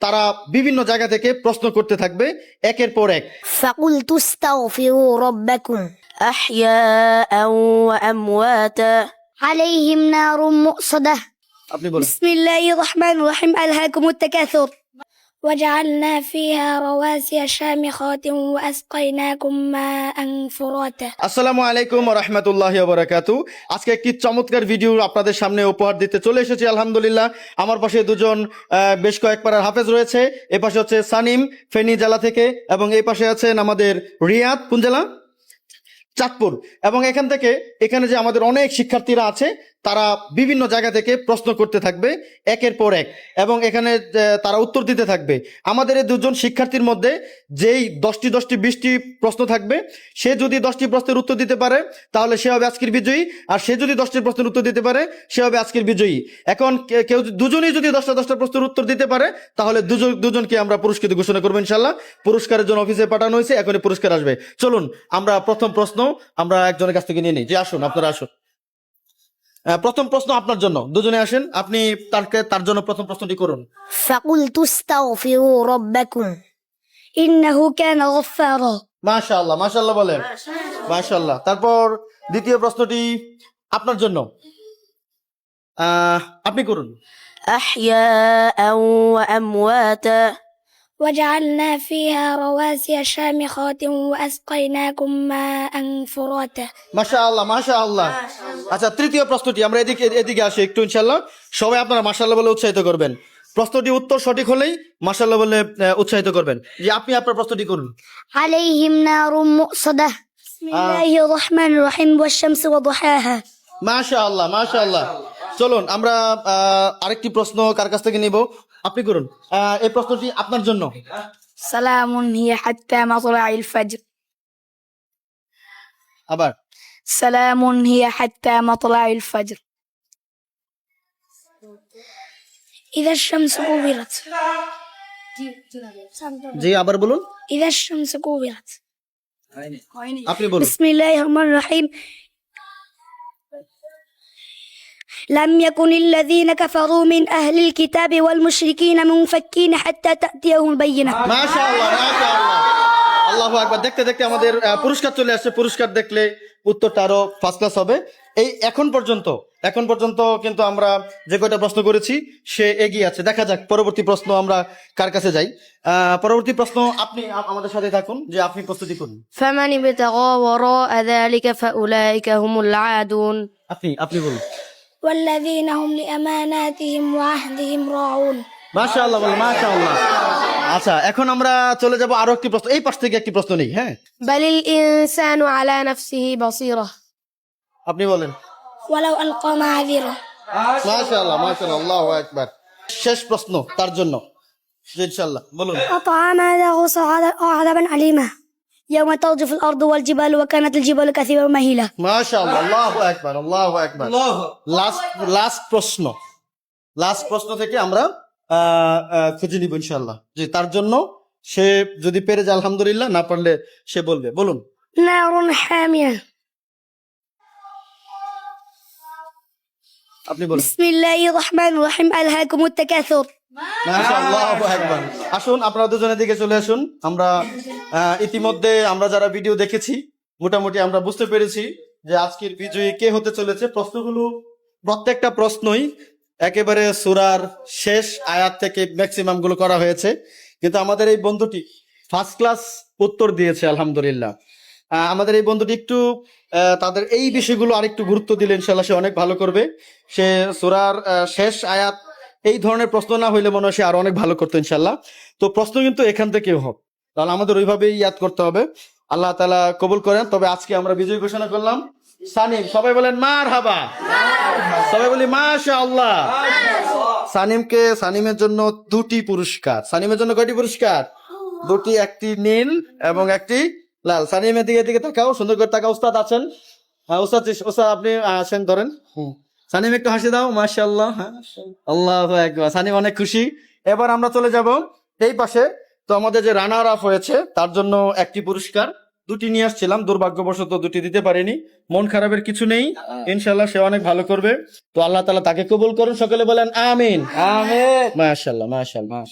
তারা বিভিন্ন জায়গা থেকে প্রশ্ন করতে থাকবে একের পর এক। فقلت استغفروا ربكم أحياء وأمواتا عليهم نار مؤصدة আপনি বলুন। بسم الله الرحمن الرحيم ألهاكم التكاثر وجعلنا فيها رواسي شامخات وأسقيناكم ماء فراتا আসসালামু আলাইকুম ওয়া রাহমাতুল্লাহি ওয়া বারাকাতুহু। আজকে একটি চমৎকার ভিডিও আপনাদের সামনে উপহার দিতে চলে এসেছি আলহামদুলিল্লাহ। আমার পাশে দুজন বেশ কয়েক পাড়ার হাফেজ রয়েছে। এই পাশে হচ্ছে সানিম ফেনী জেলা থেকে, এবং এই পাশে আছেন আমাদের রিয়াদ, কোন জেলা? চাঁদপুর। এবং এখানে যে আমাদের অনেক শিক্ষার্থীরা আছে তারা বিভিন্ন জায়গা থেকে প্রশ্ন করতে থাকবে একের পর এক, এবং এখানে তারা উত্তর দিতে থাকবে। আমাদের এই দুজন শিক্ষার্থীর মধ্যে যেই 10টি 20টি প্রশ্ন থাকবে, সে যদি 10টি প্রশ্নের উত্তর দিতে পারে তাহলে সে হবে আজকের বিজয়ী, আর সে যদি 10টি প্রশ্নের উত্তর দিতে পারে সে হবে আজকের বিজয়ী। এখন কেউ দুজনেই যদি 10টা প্রশ্নের উত্তর দিতে পারে তাহলে দুজনকে আমরা পুরস্কৃত ঘোষণা করবো ইনশাল্লাহ। পুরস্কারের জন্য অফিসে পাঠানো হয়েছে, এখনই পুরস্কার আসবে। চলুন আমরা প্রথম প্রশ্ন আমরা একজনের কাছ থেকে নিয়ে নিই। যে আসুন, আপনারা আসুন। প্রথম প্রশ্ন আপনার জন্য, দুজনে আসেন, আপনি তার জন্য প্রথম প্রশ্নটি করুন। فقلت استغفروا ربكم إنه كان غفارا মাশাআল্লাহ, মাশাআল্লাহ বলেন। মাশাআল্লাহ। তারপর দ্বিতীয় প্রশ্নটি আপনার জন্য, আপনি করুন। أحياء وأمواتا وجعلنا فيها رواسي شامخات وأسقيناكم ماء فراتا মাশাআল্লাহ, মাশাআল্লাহ। আচ্ছা, তৃতীয় প্রশ্নটি আমরা এদিকে আসি একটু ইনশাআল্লাহ। সবাই আপনারা মাশাআল্লাহ বলে উৎসাহিত করবেন। প্রশ্নটি উত্তর সঠিক হলেই মাশাআল্লাহ বলে উৎসাহিত করবেন। যে আপনি আপনার প্রশ্নটি করুন। عليهم نار مؤصدة بسم الله الرحمن الرحيم والشمس وضحاها মাশাআল্লাহ, মাশাআল্লাহ। চলুন আমরা আরেকটি প্রশ্ন কার কাছ থেকে নিব, আপনি করুন। এই প্রশ্নটি আপনার জন্য। سلام هي حتى مطلع الفجر আবার। سلام هي حتى مطلع الفجر إذا الشمس كورت জি, আবার বলুন। إذا الشمس كورت আপনি বলুন। بسم الله الرحمن الرحيم لم يكن الذين كفروا من أهل الكتاب والمشركين منفكين حتى تأتيهم البينة মাশাআল্লাহ, মাশাআল্লাহ। আল্লাহু আকবার। দেখতে দেখতে আমাদের পুরস্কার চলে আসছে। পুরস্কার দেখলে উত্তরটা আরো ফার্স্ট ক্লাস হবে। এই এখন পর্যন্ত কিন্তু আমরা যে কয়টা প্রশ্ন করেছি সে এগিয়ে আছে। দেখা যাক পরবর্তী প্রশ্ন আমরা কার কাছে যাই। পরবর্তী প্রশ্ন আপনি আমাদের সাথে থাকুন, যে আপনি প্রস্তুতি করুন। فمن ابتغى وراء ذلك فأولئك هم العادون আপনি বলুন। والذين هم لأماناتهم وعهدهم راعون মাশাআল্লাহ বলেন, মাশাআল্লাহ। আচ্ছা, এখন আমরা চলে যাব আরো একটি প্রশ্ন। এই পাশ থেকে একটি প্রশ্ন নেই। হ্যাঁ, بل الإنسان على نفسه بصيرة আপনি বলেন। ولو ألقى معاذيره মাশাআল্লাহ, মাশাআল্লাহ, আল্লাহু আকবার। শেষ প্রশ্ন তার জন্য, ইনশাআল্লাহ বলুন। وطعام له عذابا أليما يوم ترجف الأرض والجبال وكانت الجبال كثيبا مهيلا মাশাআল্লাহ, আল্লাহু আকবার, আল্লাহু আকবার। লাস্ট প্রশ্ন থেকে আমরা খুঁজে নিব ইনশাআল্লাহ। যে তার জন্য সে যদি পেরে যায় আলহামদুলিল্লাহ, না পারলে সে বলবে। বলুন। نار حامية আপনি বলুন। بسم الله الرحمن الرحيم ألهاكم التكاثر মাশাআল্লাহ, আল্লাহু আকবার। আসুন আপনারা দুজনের দিকে চলে আসুন। আমরা ইতিমধ্যে আমরা যারা ভিডিও দেখেছি মোটামুটি আমরা বুঝতে পেরেছি যে আজকের বিজয়ী কে হতে চলেছে। প্রশ্নগুলো প্রত্যেকটা প্রশ্নই একেবারে সূরার শেষ আয়াত থেকে ম্যাক্সিমাম গুলো করা হয়েছে, কিন্তু আমাদের এই বন্ধুটি ফার্স্ট ক্লাস উত্তর দিয়েছে আলহামদুলিল্লাহ। আমাদের এই বন্ধুটি একটু তাদের এই বিষয়গুলো আরেকটু গুরুত্ব দিলে ইনশাআল্লাহ সে অনেক ভালো করবে। সে সূরার শেষ আয়াত এই ধরনের প্রশ্ন না হইলে মনে হয় সে আরো অনেক ভালো করতো ইনশাআল্লাহ। তো প্রশ্ন কিন্তু এখান থেকেও হোক, তাহলে আমাদের ওইভাবেই ইয়াদ করতে হবে। আল্লাহ তাআলা কবুল করেন। তবে আজকে আমরা বিজয় ঘোষণা করলাম সানিম। সবাই বলেন মারহাবা, সবাই বলি মাশাআল্লাহ। সানিমের জন্য 2টি পুরস্কার। সানিমের জন্য কয়টি পুরস্কার? 2টি, একটি নীল এবং একটি লাল। সানিমের দিকে তাকাও, সুন্দর করে তাকাও। উস্তাদ আছেন? হ্যাঁ উস্তাদ, আপনি আসেন, ধরেন। সানিম একটু হাসি দাও। মাশাআল্লাহ, আল্লাহু আকবার। সানিম অনেক খুশি। এবার আমরা চলে যাব এই পাশে। তো আমাদের যে রানার আপ হয়েছে তার জন্য একটি পুরস্কার, 2টি নিয়ে আসছিলাম, দুর্ভাগ্যবশত 2টি দিতে পারিনি। মন খারাপের কিছু নেই, ইনশাআল্লাহ সে অনেক ভালো করবে। তো আল্লাহ তাআলা তাকে কবুল করুন। সকলে বলেন আমিন, আমিন। মাশাআল্লাহ, মাশাআল্লাহ।